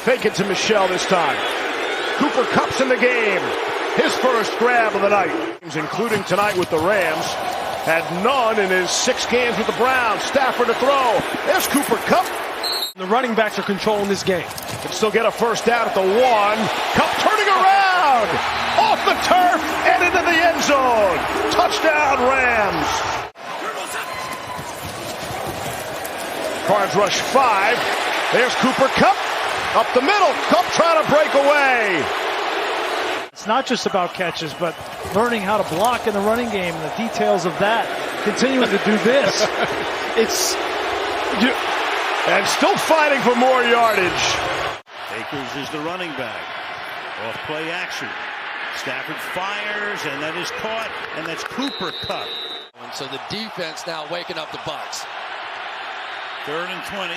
Fake it to Michel this time. Cooper Kupp's in the game. His first grab of the night, including tonight with the Rams. Had none in his 6 games with the Browns. Stafford to throw. There's Cooper Kupp. The running backs are controlling this game. Can still get a first down at the 1. Kupp turning around. Off the turf and into the end zone. Touchdown Rams. Cards rush 5. There's Cooper Kupp. Up the middle. Kupp trying to break away. It's not just about catches, but learning how to block in the running game, the details of that, continuing to do this. And still fighting for more yardage. Akers is the running back. Off play action. Stafford fires, and that is caught, and that's Cooper Kupp. And so the defense now waking up the Bucs. 3rd and 20.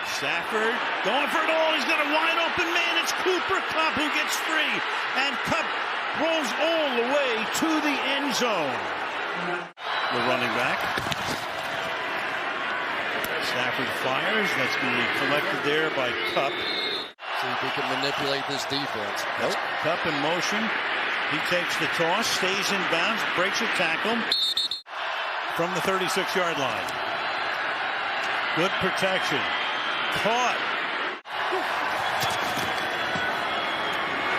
Stafford going for it all. He's got a wide open man. It's Cooper Kupp who gets free. And Kupp rolls all the way to the end zone. The running back. Stafford fires. That's going to be collected there by Kupp. See if he can manipulate this defense. Nope. Kupp in motion. He takes the toss, stays in bounds, breaks a tackle from the 36-yard line. Good protection. Caught.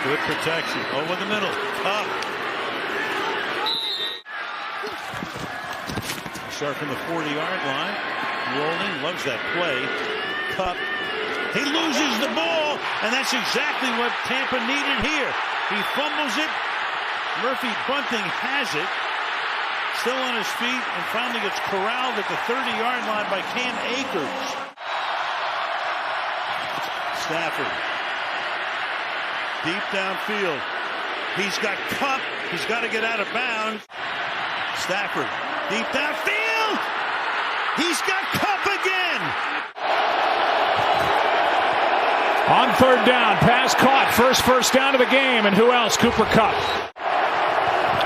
Good protection. Over the middle. Kupp. Start from the 40-yard line. Rolling. Loves that play. Kupp. He loses the ball, and that's exactly what Tampa needed here. He fumbles it. Murphy Bunting has it. Still on his feet, and finally gets corralled at the 30-yard line by Cam Akers. Stafford. Deep downfield. He's got Kupp. He's got to get out of bounds. Stafford. Deep downfield. He's got Kupp again. On 3rd down, pass caught. First down of the game. And who else? Cooper Kupp.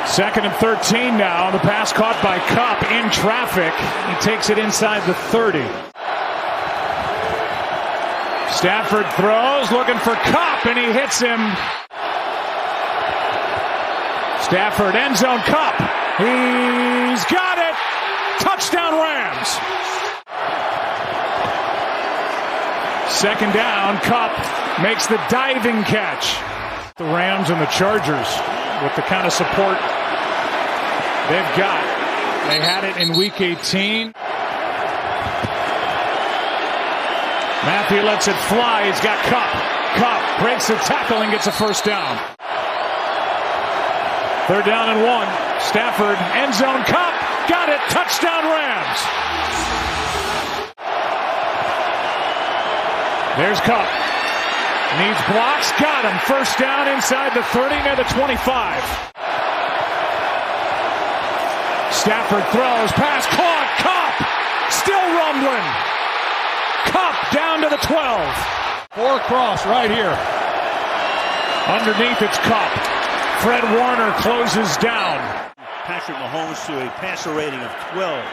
2nd and 13 now. The pass caught by Kupp in traffic. He takes it inside the 30. Stafford throws, looking for Kupp, and he hits him. Stafford, end zone, Kupp. He's got it. Touchdown Rams. 2nd down, Kupp makes the diving catch. The Rams and the Chargers with the kind of support they've got. They had it in Week 18. Matthew lets it fly. He's got Kupp. Kupp breaks the tackle and gets a first down. 3rd down and 1. Stafford, end zone, Kupp. Got it. Touchdown Rams. There's Kupp. Needs blocks. Got him. First down inside the 30 near the 25. Stafford throws. Pass caught. Kupp. Still rumbling. Kupp down to the 12. 4 across right here. Underneath it's Kupp. Fred Warner closes down. Patrick Mahomes to a passer rating of 12.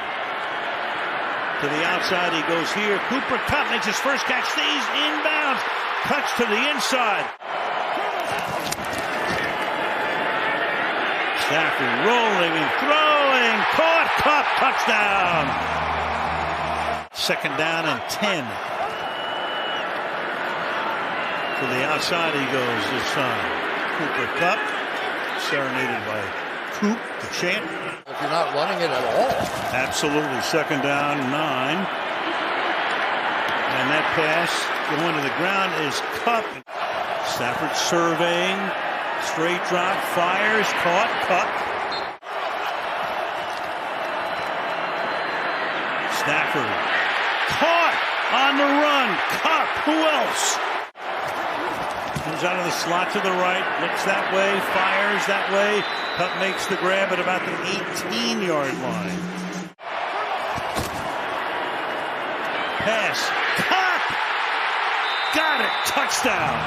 To the outside he goes here. Cooper Kupp makes his first catch. Stays inbounds. Cuts to the inside. Stafford rolling and throwing. Caught. Kupp. Touchdown. 2nd down and 10. To the outside he goes this time. Cooper Kupp. Serenaded by Coop, the champ. If you're not running it at all. Absolutely. 2nd down, 9. And that pass going to the ground is Kupp. Stafford surveying. Straight drop. Fires. Caught. Kupp. Stafford. Caught on the run. Kupp. Who else? Comes out of the slot to the right. Looks that way. Fires that way. Kupp makes the grab at about the 18-yard line. Pass. Kupp! Got it. Touchdown.